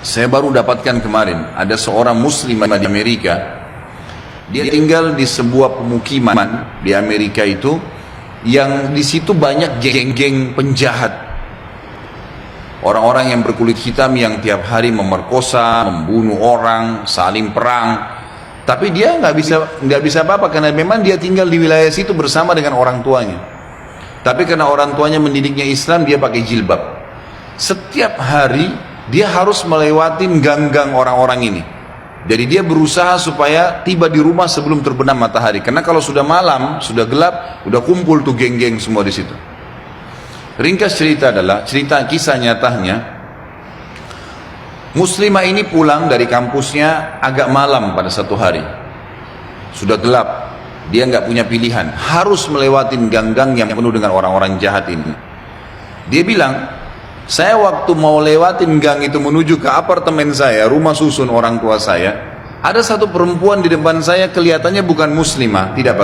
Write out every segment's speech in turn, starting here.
Saya baru dapatkan kemarin, ada seorang muslim di Amerika. Dia tinggal di sebuah pemukiman di Amerika itu, yang di situ banyak geng-geng penjahat. Orang-orang yang berkulit hitam yang tiap hari memerkosa, membunuh orang, saling perang. Tapi dia nggak bisa apa-apa karena memang dia tinggal di wilayah situ bersama dengan orang tuanya. Tapi karena orang tuanya mendidiknya Islam, dia pakai jilbab. Setiap hari dia harus melewati gang-gang orang-orang ini. Jadi dia berusaha supaya tiba di rumah sebelum terbenam matahari. Karena kalau sudah malam, sudah gelap, udah kumpul tuh geng-geng semua di situ. Ringkas cerita adalah, cerita kisah nyatanya, muslimah ini pulang dari kampusnya agak malam pada satu hari. Sudah gelap, dia nggak punya pilihan, harus melewati gang-gang yang penuh dengan orang-orang jahat ini. Dia bilang, saya waktu mau lewatin gang itu menuju ke apartemen saya, rumah susun orang tua saya, ada satu perempuan di depan saya, kelihatannya bukan muslimah, tidak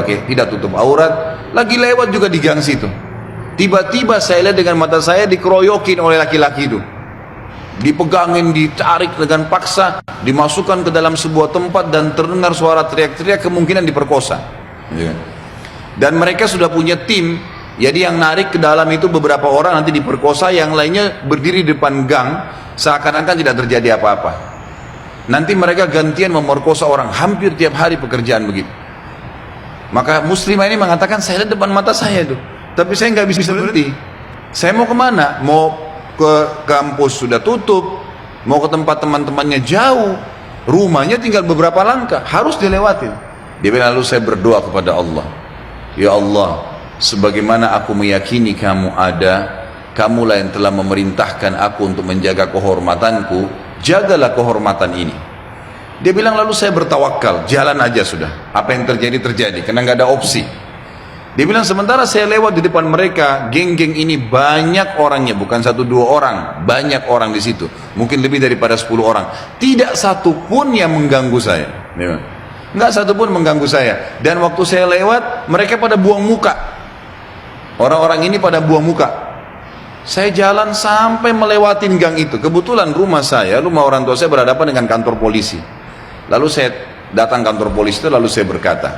tutup aurat, lagi lewat juga di gang situ. Tiba-tiba saya lihat dengan mata saya dikeroyokin oleh laki-laki itu, dipegangin, ditarik dengan paksa, dimasukkan ke dalam sebuah tempat dan terdengar suara teriak-teriak, kemungkinan diperkosa. Dan mereka sudah punya tim. Jadi yang narik ke dalam itu beberapa orang, nanti diperkosa, yang lainnya berdiri di depan gang seakan-akan tidak terjadi apa-apa. Nanti mereka gantian memerkosa orang, hampir tiap hari pekerjaan begitu. Maka muslimah ini mengatakan, saya lihat depan mata saya itu, tapi saya nggak bisa berhenti. Saya mau kemana? Mau ke kampus sudah tutup, mau ke tempat teman-temannya jauh, rumahnya tinggal beberapa langkah, harus dilewatin. Dia bilang, lalu saya berdoa kepada Allah, ya Allah, sebagaimana aku meyakini kamu ada, kamulah yang telah memerintahkan aku untuk menjaga kehormatanku, jagalah kehormatan ini. Dia bilang, lalu saya bertawakal, jalan aja sudah, apa yang terjadi terjadi, karena nggak ada opsi. Dia bilang, sementara saya lewat di depan mereka, geng-geng ini banyak orangnya, bukan 1-2 orang, banyak orang di situ, mungkin lebih daripada 10 orang, tidak satu pun yang mengganggu saya. Nggak satu pun mengganggu saya. Dan waktu saya lewat, mereka pada buang muka. Orang-orang ini pada buang muka. Saya jalan sampai melewatin gang itu. Kebetulan rumah orang tua saya berhadapan dengan kantor polisi. Lalu saya datang kantor polisi itu, lalu saya berkata,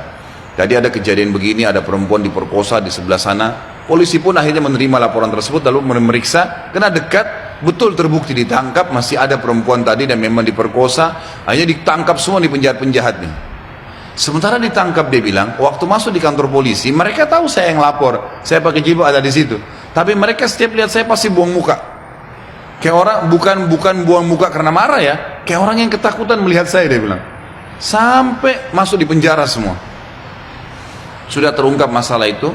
tadi ada kejadian begini, ada perempuan diperkosa di sebelah sana. Polisi pun akhirnya menerima laporan tersebut, lalu memeriksa, kena dekat, betul terbukti ditangkap, masih ada perempuan tadi dan memang diperkosa. Akhirnya ditangkap semua di penjahat-penjahat nih. Sementara ditangkap, dia bilang, waktu masuk di kantor polisi, mereka tahu saya yang lapor, saya pakai jilbab ada di situ. Tapi mereka setiap lihat saya pasti buang muka. Kayak orang, bukan buang muka karena marah ya, kayak orang yang ketakutan melihat saya, dia bilang. Sampai masuk di penjara semua. Sudah terungkap masalah itu,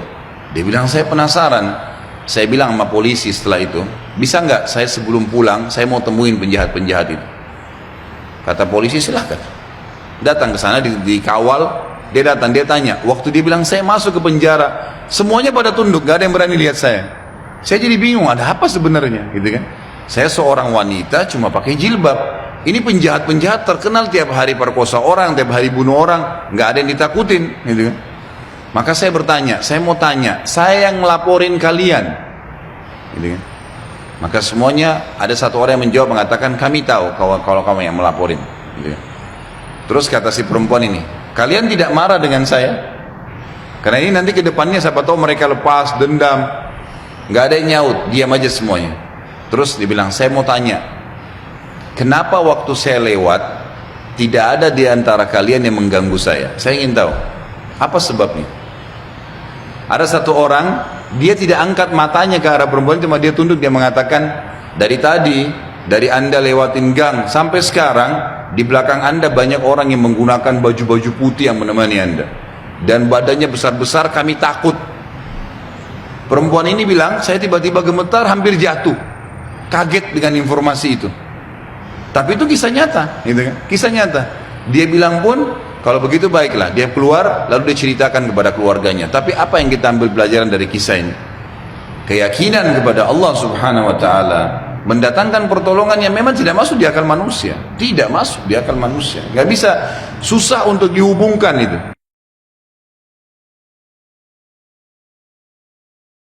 dia bilang, saya penasaran. Saya bilang sama polisi setelah itu, bisa nggak saya sebelum pulang, saya mau temuin penjahat-penjahat itu. Kata polisi, silahkan. Datang ke sana, dikawal, dia datang, dia tanya, waktu dia bilang saya masuk ke penjara, semuanya pada tunduk, gak ada yang berani lihat saya. Saya jadi bingung, ada apa sebenarnya, gitu kan? Saya seorang wanita cuma pakai jilbab, ini penjahat-penjahat terkenal tiap hari perkosa orang, tiap hari bunuh orang, gak ada yang ditakutin, gitu kan? Maka saya bertanya, saya mau tanya, saya yang ngelaporin kalian, gitu kan? Maka semuanya, ada satu orang yang menjawab, mengatakan, kami tahu kalau kamu yang melaporin, gitu kan? Terus kata si perempuan ini, kalian tidak marah dengan saya? Karena ini nanti ke depannya siapa tahu mereka lepas dendam. Nggak ada yang nyaut, diam aja semuanya. Terus dia bilang, saya mau tanya, kenapa waktu saya lewat tidak ada di antara kalian yang mengganggu saya? Saya ingin tahu, apa sebabnya? Ada satu orang, dia tidak angkat matanya ke arah perempuan, cuma dia tunduk, dia mengatakan, dari Anda lewatin gang sampai sekarang, di belakang Anda banyak orang yang menggunakan baju-baju putih yang menemani Anda. Dan badannya besar-besar, kami takut. Perempuan ini bilang, saya tiba-tiba gemetar, hampir jatuh. Kaget dengan informasi itu. Tapi itu kisah nyata, gitu kan? Kisah nyata. Dia bilang pun, kalau begitu baiklah. Dia keluar, lalu dia ceritakan kepada keluarganya. Tapi apa yang kita ambil pelajaran dari kisah ini? Keyakinan kepada Allah Subhanahu wa Ta'ala mendatangkan pertolongan yang memang tidak masuk di akal manusia, tidak masuk di akal manusia, nggak bisa, susah untuk dihubungkan itu.